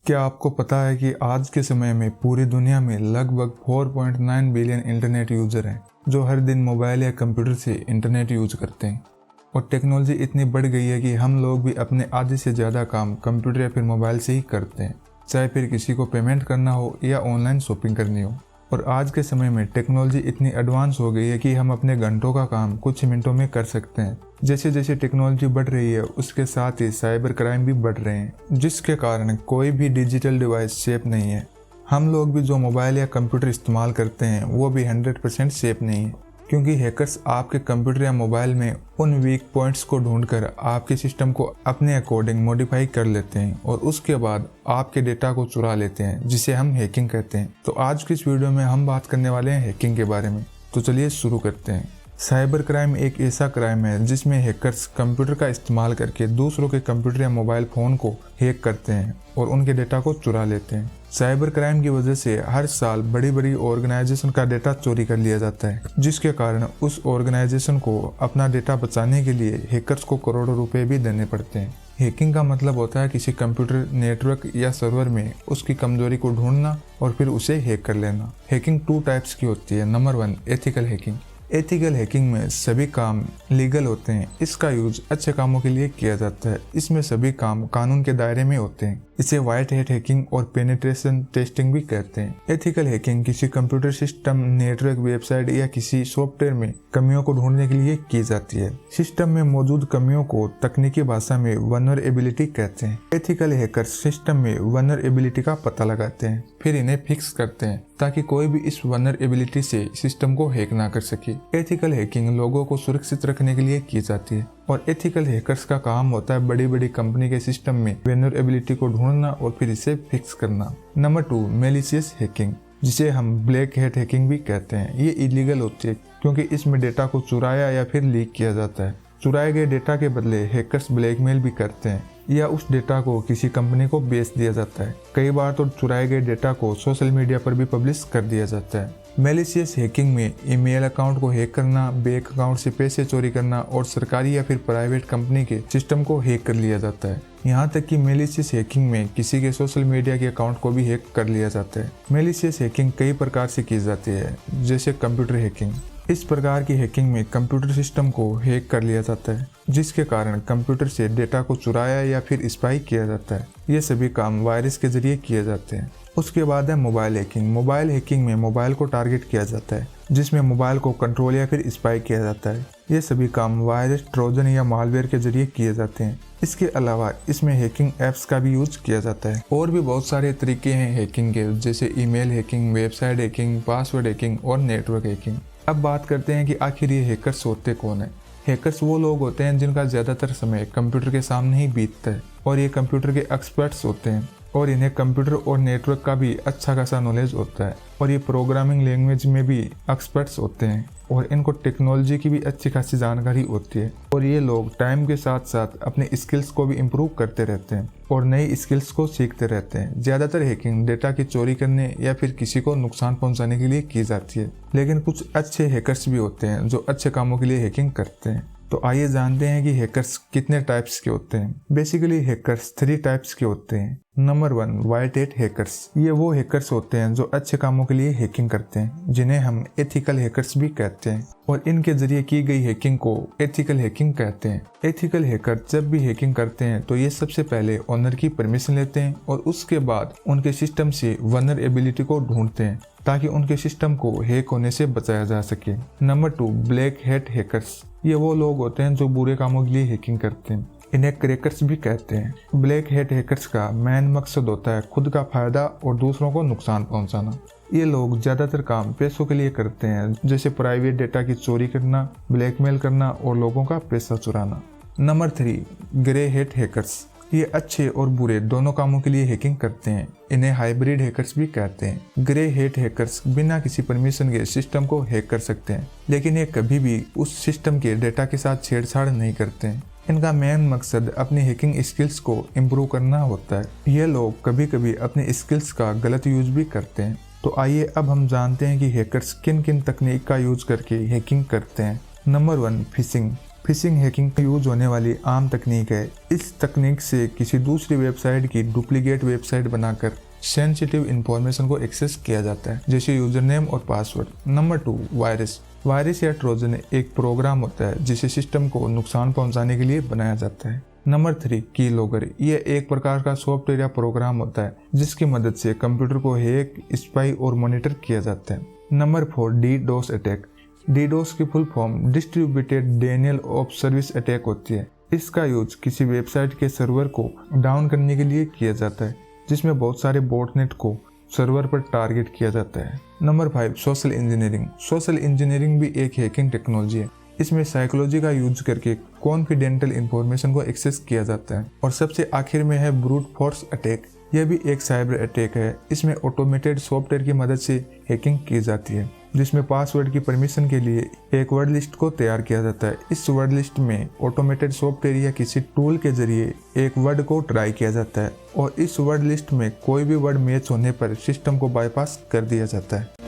क्या आपको पता है कि आज के समय में पूरी दुनिया में लगभग 4.9 बिलियन इंटरनेट यूजर हैं जो हर दिन मोबाइल या कंप्यूटर से इंटरनेट यूज करते हैं। और टेक्नोलॉजी इतनी बढ़ गई है कि हम लोग भी अपने आधे से ज़्यादा काम कंप्यूटर या फिर मोबाइल से ही करते हैं, चाहे फिर किसी को पेमेंट करना हो या ऑनलाइन शॉपिंग करनी हो। और आज के समय में टेक्नोलॉजी इतनी एडवांस हो गई है कि हम अपने घंटों का काम कुछ मिनटों में कर सकते हैं। जैसे जैसे टेक्नोलॉजी बढ़ रही है उसके साथ ही साइबर क्राइम भी बढ़ रहे हैं, जिसके कारण कोई भी डिजिटल डिवाइस सेफ नहीं है। हम लोग भी जो मोबाइल या कंप्यूटर इस्तेमाल करते हैं वो भी 100% सेफ नहीं है, क्योंकि हैकर्स आपके कंप्यूटर या मोबाइल में उन वीक पॉइंट्स को ढूंढकर आपके सिस्टम को अपने अकॉर्डिंग मॉडिफाई कर लेते हैं और उसके बाद आपके डेटा को चुरा लेते हैं, जिसे हम हैकिंग कहते हैं। तो आज की इस वीडियो में हम बात करने वाले हैं हैकिंग के बारे में। तो चलिए शुरू करते हैं। साइबर क्राइम एक ऐसा क्राइम है जिसमें हैकर्स कंप्यूटर का इस्तेमाल करके दूसरों के कंप्यूटर या मोबाइल फ़ोन को हैक करते हैं और उनके डेटा को चुरा लेते हैं। साइबर क्राइम की वजह से हर साल बड़ी बड़ी ऑर्गेनाइजेशन का डेटा चोरी कर लिया जाता है, जिसके कारण उस ऑर्गेनाइजेशन को अपना डेटा बचाने के लिए हैकर्स को करोड़ों रुपए भी देने पड़ते हैं। हैकिंग का मतलब होता है किसी कंप्यूटर, नेटवर्क या सर्वर में उसकी कमजोरी को ढूंढना और फिर उसे हैक कर लेना। हैकिंग 2 टाइप्स की होती है। Number 1, ethical hacking. Ethical hacking में सभी काम लीगल होते हैं। इसका यूज अच्छे कामों के लिए किया जाता है। इसमें सभी काम कानून के दायरे में होते हैं। इसे व्हाइट हैट हैकिंग और पेनिट्रेशन टेस्टिंग भी कहते हैं। एथिकल हैकिंग किसी कंप्यूटर सिस्टम, नेटवर्क, वेबसाइट या किसी सॉफ्टवेयर में कमियों को ढूंढने के लिए की जाती है। सिस्टम में मौजूद कमियों को तकनीकी भाषा में वल्नरेबिलिटी कहते हैं। एथिकल हैकर्स सिस्टम में वल्नरेबिलिटी का पता लगाते हैं, फिर इन्हें फिक्स करते हैं ताकि कोई भी इस वल्नरेबिलिटी से सिस्टम को हैक ना कर सके। एथिकल हैकिंग लोगों को सुरक्षित रखने के लिए की जाती है और एथिकल हैकर्स का काम होता है बड़ी बड़ी कंपनी के सिस्टम में वल्नरेबिलिटी को ढूंढना और फिर इसे फिक्स करना। नंबर 2, मैलिशियस हैकिंग, जिसे हम ब्लैक हैट हैकिंग भी कहते हैं। ये इलीगल होती है क्योंकि इसमें डेटा को चुराया या फिर लीक किया जाता है। चुराए गए डेटा के बदले हैकर्स ब्लैकमेल भी करते हैं या उस डेटा को किसी कंपनी को बेच दिया जाता है। कई बार तो चुराए गए डेटा को सोशल मीडिया पर भी पब्लिश कर दिया जाता है। मैलिशियस हैकिंग में ईमेल अकाउंट को हैक करना, बैंक अकाउंट से पैसे चोरी करना और सरकारी या फिर प्राइवेट कंपनी के सिस्टम को हैक कर लिया जाता है। यहाँ तक कि मैलिशियस हैकिंग में किसी के सोशल मीडिया के अकाउंट को भी हैक कर लिया जाता है। मैलिशियस हैकिंग कई प्रकार से की जाती है, जैसे कंप्यूटर हैकिंग। इस प्रकार की हैकिंग में कंप्यूटर सिस्टम को हैक कर लिया जाता है, जिसके कारण कंप्यूटर से डेटा को चुराया या फिर स्पाई किया जाता है। ये सभी काम वायरस के जरिए किए जाते हैं। उसके बाद है मोबाइल हैकिंग। मोबाइल हैकिंग में मोबाइल को टारगेट किया जाता है, जिसमें मोबाइल को कंट्रोल या फिर स्पाई किया जाता है। ये सभी काम वायरस, ट्रोजन या मालवेयर के जरिए किए जाते हैं। इसके अलावा इसमें हैकिंग एप्स का भी यूज किया जाता है। और भी बहुत सारे तरीके हैं हैकिंग के, जैसे email hacking, website hacking, password hacking और नेटवर्क हैकिंग। अब बात करते हैं कि आखिर ये हैकर्स होते कौन है। हैकर्स वो लोग होते हैं जिनका ज़्यादातर समय कंप्यूटर के सामने ही बीतता है और ये कंप्यूटर के एक्सपर्ट्स होते हैं और इन्हें कंप्यूटर और नेटवर्क का भी अच्छा खासा नॉलेज होता है और ये प्रोग्रामिंग लैंग्वेज में भी एक्सपर्ट्स होते हैं और इनको टेक्नोलॉजी की भी अच्छी खासी जानकारी होती है। और ये लोग टाइम के साथ साथ अपने स्किल्स को भी इम्प्रूव करते रहते हैं और नई स्किल्स को सीखते रहते हैं। ज़्यादातर हैकिंग डेटा की चोरी करने या फिर किसी को नुकसान पहुंचाने के लिए की जाती है, लेकिन कुछ अच्छे हैकर्स भी होते हैं जो अच्छे कामों के लिए हैकिंग करते हैं। तो आइए जानते हैं कि हैकर्स कितने टाइप्स के होते हैं। बेसिकली हैकर्स 3 टाइप्स के होते हैं। Number 1, white hat hackers. ये वो हैकर्स होते हैं जो अच्छे कामों के लिए हैकिंग करते हैं, जिन्हें हम एथिकल हैकर्स भी कहते हैं और इनके जरिए की गई हैकिंग को एथिकल हैकिंग कहते हैं। एथिकल हैकर जब भी हैकिंग करते हैं तो ये सबसे पहले ओनर की परमिशन लेते हैं और उसके बाद उनके सिस्टम से वल्नरेबिलिटी को ढूंढते हैं ताकि उनके सिस्टम को हैक होने से बचाया जा सके। Number 2, black hat hackers. ये वो लोग होते हैं जो बुरे कामों के लिए हैकिंग करते हैं। इन्हें क्रैकर्स भी कहते हैं। ब्लैक हैट हैकर्स का मेन मकसद होता है खुद का फायदा और दूसरों को नुकसान पहुंचाना। ये लोग ज्यादातर काम पैसों के लिए करते हैं, जैसे प्राइवेट डेटा की चोरी करना, ब्लैकमेल करना और लोगों का पैसा चुराना। Number 3, grey hat hackers. ये अच्छे और बुरे दोनों कामों के लिए हैकिंग करते हैं। इन्हें हाइब्रिड हैकर्स भी कहते हैं। ग्रे हैट हैकर्स बिना किसी परमिशन के सिस्टम को हैक कर सकते हैं, लेकिन ये कभी भी उस सिस्टम के डेटा के साथ छेड़छाड़ नहीं करते हैं। इनका मेन मकसद अपनी हैकिंग स्किल्स को इम्प्रूव करना होता है। ये लोग कभी कभी अपने स्किल्स का गलत यूज भी करते हैं। तो आइए अब हम जानते हैं कि हैकर्स किन किन तकनीक का यूज करके हैकिंग करते हैं। Number 1, fishing. फिशिंग हैकिंग में यूज होने वाली आम तकनीक है। इस तकनीक से किसी दूसरी वेबसाइट की डुप्लीकेट वेबसाइट बनाकर सेंसिटिव इंफॉर्मेशन को एक्सेस किया जाता है, जैसे यूजर नेम और पासवर्ड। Number 2, virus. वायरस या ट्रोजन एक प्रोग्राम होता है जिसे सिस्टम को नुकसान पहुंचाने के लिए बनाया जाता है। नंबर 3, की लॉगर। यह एक प्रकार का सॉफ्टवेयर या प्रोग्राम होता है जिसकी मदद से कंप्यूटर को हैक, स्पाई और मॉनिटर किया जाता है। Number 4, DDoS attack. डीडोस की full form distributed denial of service attack होती है। इसका यूज किसी वेबसाइट के सर्वर को डाउन करने के लिए किया जाता है, जिसमें बहुत सारे बॉटनेट को सर्वर पर टारगेट किया जाता है। Number 5, social engineering. Social engineering भी एक हैकिंग टेक्नोलॉजी है। इसमें साइकोलॉजी का यूज करके कॉन्फिडेंशियल इंफॉर्मेशन को एक्सेस किया जाता है। और सबसे आखिर में है ब्रूट फोर्स अटैक। यह भी एक साइबर अटैक है। इसमें ऑटोमेटेड सॉफ्टवेयर की मदद से हैकिंग की जाती है, जिसमें पासवर्ड की परमिशन के लिए एक वर्ड लिस्ट को तैयार किया जाता है। इस वर्ड लिस्ट में ऑटोमेटेड सॉफ्टवेयर या किसी टूल के जरिए एक वर्ड को ट्राई किया जाता है और इस वर्ड लिस्ट में कोई भी वर्ड मैच होने पर सिस्टम को बाईपास कर दिया जाता है।